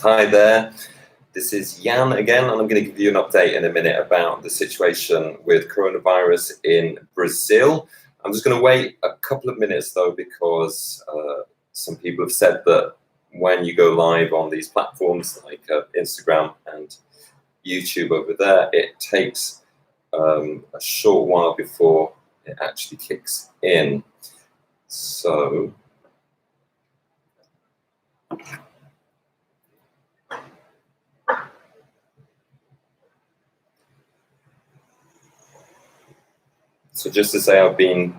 Hi there, this is Jan again, and I'm going to give you an update in a minute about the situation with coronavirus in Brazil. I'm just going to wait a couple of minutes though, because some people have said that when you go live on these platforms like Instagram and YouTube over there, it takes a short while before it actually kicks in. So just to say, I've been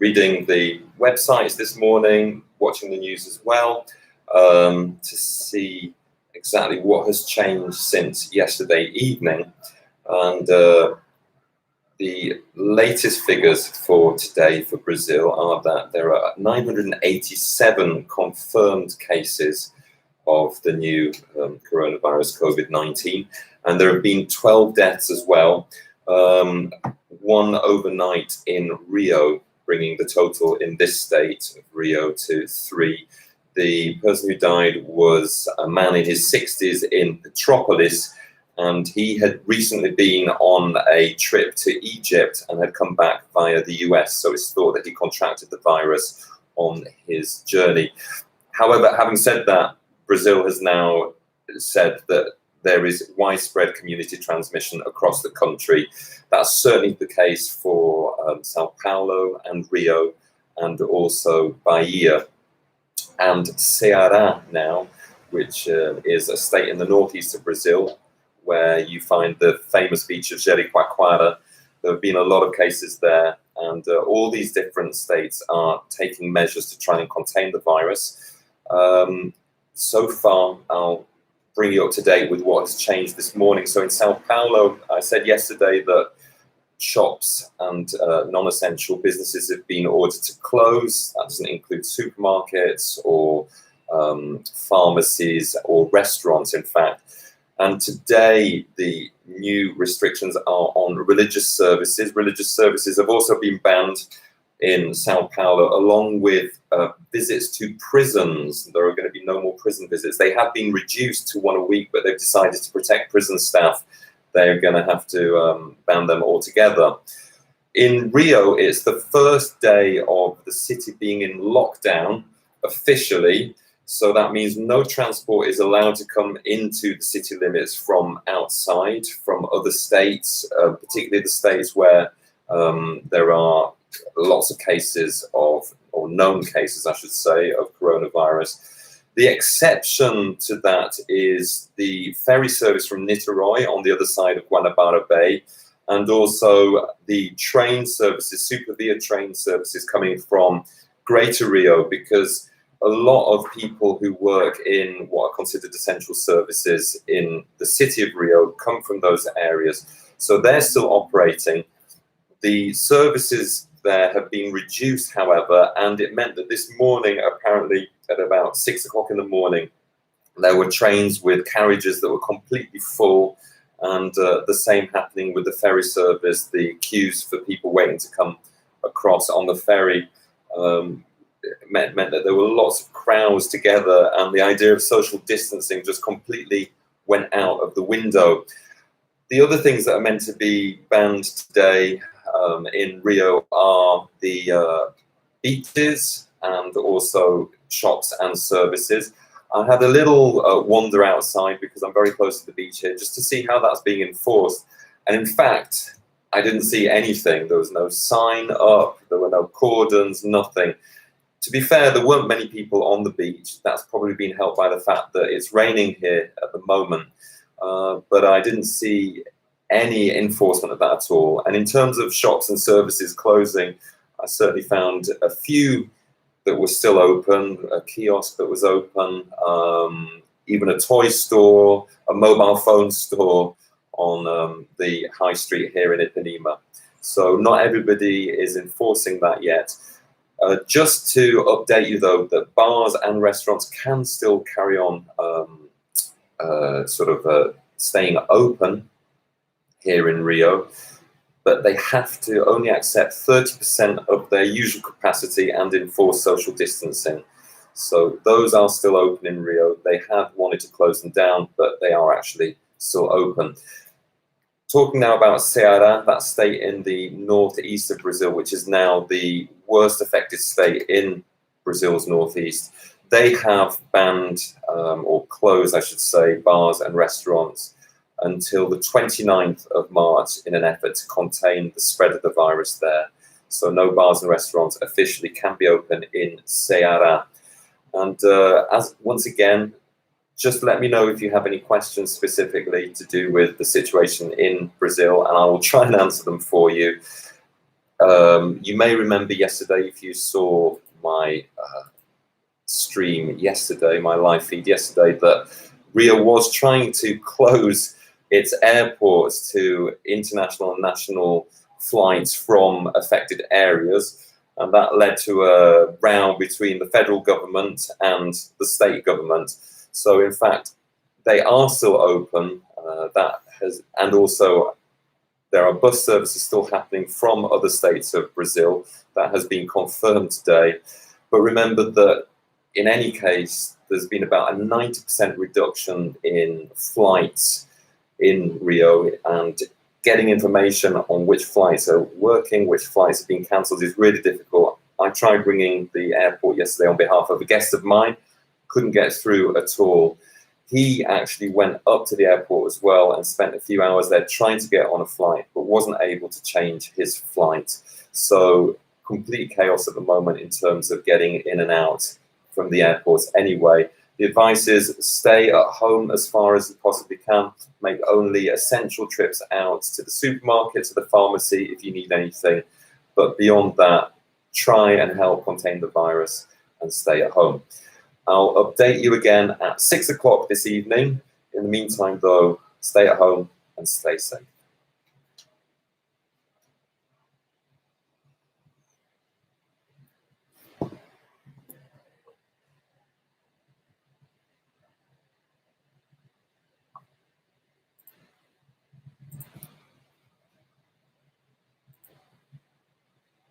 reading the websites this morning, watching the news as well, to see exactly what has changed since yesterday evening. And the latest figures for today for Brazil are that there are 987 confirmed cases of the new coronavirus COVID-19, and there have been 12 deaths as well. One overnight in Rio, bringing the total in this state of Rio to 3. The person who died was a man in his 60s in Petropolis, and he had recently been on a trip to Egypt and had come back via the US, so it's thought that he contracted the virus on his journey. However, having said that, Brazil has now said that there is widespread community transmission across the country. That's certainly the case for Sao Paulo and Rio, and also Bahia and Ceará now, which is a state in the northeast of Brazil, where you find the famous beach of Jericoacoara. There have been a lot of cases there, and all these different states are taking measures to try and contain the virus. So far, I'll bring you up to date with what has changed this morning. So in Sao Paulo, I said yesterday that shops and non-essential businesses have been ordered to close. That doesn't include supermarkets or pharmacies or restaurants, in fact. And today, the new restrictions are on religious services. Religious services have also been banned in Sao Paulo, along with visits to prisons. There are going to be no more prison visits. They have been reduced to one a week, but they've decided to protect prison staff. They're going to have to ban them altogether. In Rio, it's the first day of the city being in lockdown officially. So that means no transport is allowed to come into the city limits from outside, from other states, particularly the states where there are lots of cases of, or known cases, I should say, of coronavirus. The exception to that is the ferry service from Niterói on the other side of Guanabara Bay, and also the train services, Supervia train services coming from Greater Rio, because a lot of people who work in what are considered essential services in the city of Rio come from those areas. So they're still operating. The services there have been reduced, however, and it meant that this morning, apparently at about 6 o'clock in the morning, there were trains with carriages that were completely full, and the same happening with the ferry service. The queues for people waiting to come across on the ferry meant that there were lots of crowds together, and the idea of social distancing just completely went out of the window. The other things that are meant to be banned today in Rio are the beaches and also shops and services. I had a little wander outside because I'm very close to the beach here, just to see how that's being enforced. And in fact, I didn't see anything. There was no sign up, there were no cordons, nothing. To be fair, there weren't many people on the beach. That's probably been helped by the fact that it's raining here at the moment. But I didn't see any enforcement of that at all. And in terms of shops and services closing, I certainly found a few that were still open, a kiosk that was open, even a toy store, a mobile phone store on the high street here in Ipanema. So not everybody is enforcing that yet. Just to update you though, that bars and restaurants can still carry on staying open here in Rio. but they have to only accept 30% of their usual capacity and enforce social distancing. So those are still open in Rio. They have wanted to close them down, but they are actually still open. Talking now about Ceará, that state in the northeast of Brazil, which is now the worst affected state in Brazil's northeast. They have banned, or closed, I should say, bars and restaurants until the 29th of March in an effort to contain the spread of the virus there. So no bars and restaurants officially can be open in Ceará. And once again, just let me know if you have any questions specifically to do with the situation in Brazil, and I will try and answer them for you. You may remember yesterday, if you saw my stream yesterday, my live feed yesterday, that Rio was trying to close its airports to international and national flights from affected areas. And that led to a row between the federal government and the state government. So in fact, they are still open. And also there are bus services still happening from other states of Brazil. That has been confirmed today. But remember that in any case, there's been about a 90% reduction in flights in Rio, and getting information on which flights are working, which flights have been cancelled is really difficult. I tried ringing the airport yesterday on behalf of a guest of mine, couldn't get through at all. He actually went up to the airport as well and spent a few hours there trying to get on a flight, but wasn't able to change his flight. So complete chaos at the moment in terms of getting in and out from the airports anyway. The advice is stay at home as far as you possibly can. Make only essential trips out to the supermarket, to the pharmacy if you need anything. But beyond that, try and help contain the virus and stay at home. I'll update you again at 6 o'clock this evening. In the meantime, though, stay at home and stay safe.